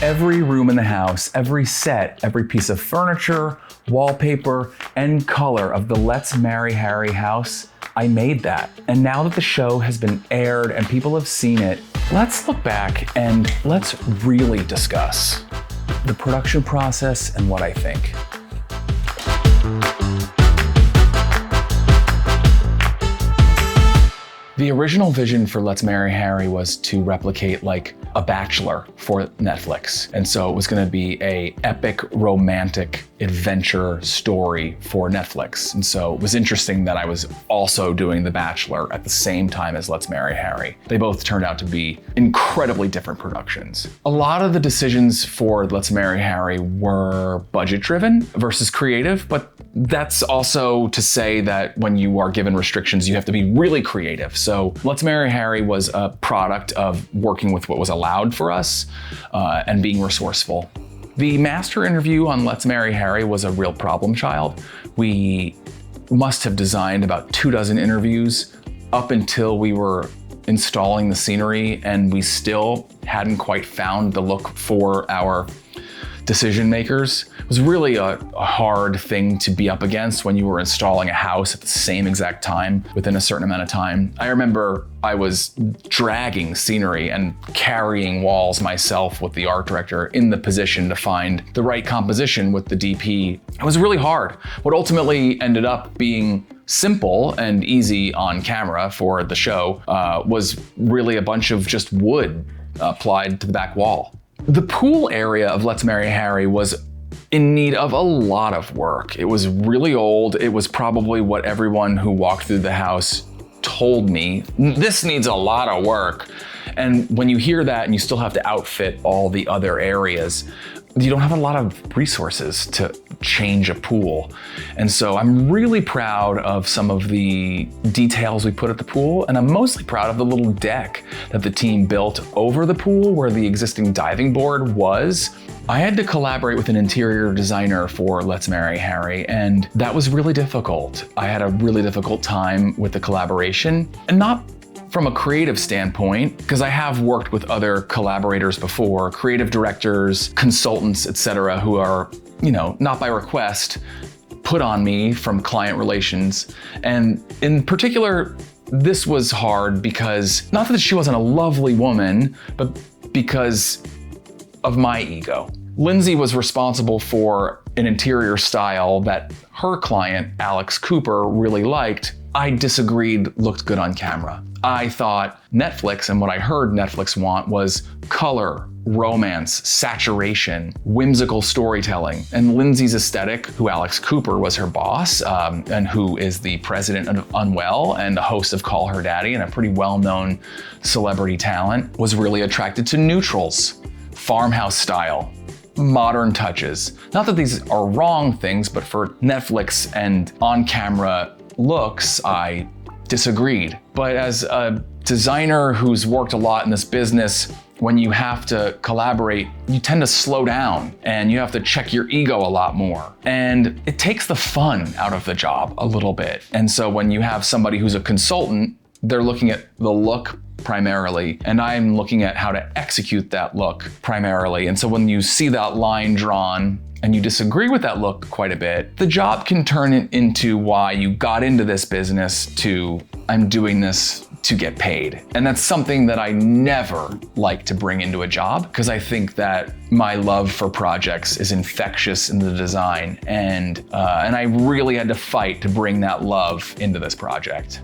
Every room in the house, every set, every piece of furniture, wallpaper, and color of the Let's Marry Harry house, I made that. And now that the show has been aired and people have seen it, let's look back and let's really discuss the production process and what I think. The original vision for Let's Marry Harry was to replicate like a Bachelor for Netflix. And so it was gonna be a epic romantic adventure story for Netflix. And so it was interesting that I was also doing The Bachelor at the same time as Let's Marry Harry. They both turned out to be incredibly different productions. A lot of the decisions for Let's Marry Harry were budget driven versus creative, but that's also to say that when you are given restrictions, you have to be really creative. So Let's Marry Harry was a product of working with what was allowed for us and being resourceful. The master interview on Let's Marry Harry was a real problem child. We must have designed about 24 interviews up until we were installing the scenery, and we still hadn't quite found the look for our decision makers. It was really a hard thing to be up against when you were installing a house at the same exact time within a certain amount of time. I remember I was dragging scenery and carrying walls myself with the art director in the position to find the right composition with the DP. It was really hard. What ultimately ended up being simple and easy on camera for the show was really a bunch of just wood applied to the back wall. The pool area of Let's Marry Harry was in need of a lot of work. It was really old. It was probably what everyone who walked through the house told me. This needs a lot of work. And when you hear that and you still have to outfit all the other areas, you don't have a lot of resources to change a pool. And so I'm really proud of some of the details we put at the pool, and I'm mostly proud of the little deck that the team built over the pool where the existing diving board was. I had to collaborate with an interior designer for Let's Marry Harry, and that was really difficult. I had a really difficult time with the collaboration, and not from a creative standpoint, because I have worked with other collaborators before, creative directors, consultants, etc., who are, not by request, put on me from client relations. And in particular, this was hard because, not that she wasn't a lovely woman, but because of my ego. Lindsay was responsible for an interior style that her client, Alex Cooper, really liked. I disagreed looked good on camera. I thought Netflix, and what I heard Netflix want, was color, romance, saturation, whimsical storytelling. And Lindsay's aesthetic, who Alex Cooper was her boss, and who is the president of Unwell and the host of Call Her Daddy and a pretty well-known celebrity talent, was really attracted to neutrals, farmhouse style, modern touches. Not that these are wrong things, but for Netflix and on-camera looks, I disagreed. But as a designer who's worked a lot in this business, when you have to collaborate, you tend to slow down and you have to check your ego a lot more. And it takes the fun out of the job a little bit. And so when you have somebody who's a consultant, they're looking at the look primarily, and I'm looking at how to execute that look primarily. And so when you see that line drawn and you disagree with that look quite a bit, the job can turn it into why you got into this business to, I'm doing this to get paid. And that's something that I never like to bring into a job, because I think that my love for projects is infectious in the design, and I really had to fight to bring that love into this project.